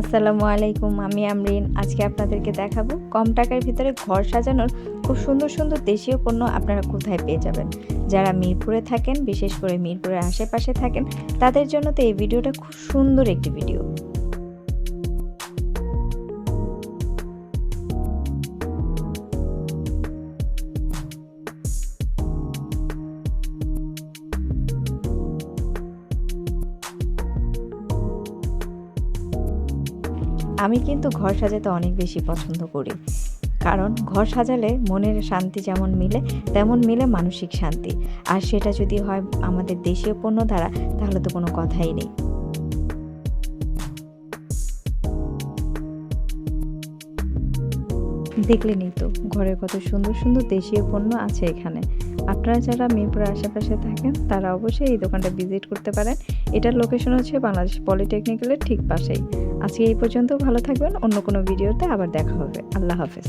আসসালামু আলাইকুম, আমি আমরিন। আজকে আপনাদেরকে দেখাবো কম টাকার ভিতরে ঘর সাজানোর খুব সুন্দর সুন্দর দেশীয় পণ্য আপনারা কোথায় পেয়ে যাবেন। যারা মিরপুরে থাকেন, বিশেষ করে মিরপুরের আশেপাশে থাকেন, তাদের জন্য তো এই ভিডিওটা খুব সুন্দর একটি ভিডিও। আমি কিন্তু ঘর সাজাতে অনেক বেশি পছন্দ করি, কারণ ঘর সাজালে মনের শান্তি যেমন মিলে তেমন মিলে মানসিক শান্তি। আর সেটা যদি হয় আমাদের দেশীয় পণ্য দ্বারা, তাহলে তো কোনো কথাই নেই। দেখলেনই তো ঘরে কত সুন্দর সুন্দর দেশীয় পণ্য আছে এখানে। আপনারা যারা মিরপুরের আশেপাশে থাকেন, তারা অবশ্যই এই দোকানটা ভিজিট করতে পারেন। এটার লোকেশন হচ্ছে বাংলাদেশ পলিটেকনিক্যালের ঠিক পাশেই। আজকে এই পর্যন্ত, ভালো থাকবেন। অন্য কোনো ভিডিওতে আবার দেখা হবে। আল্লাহ হাফেজ।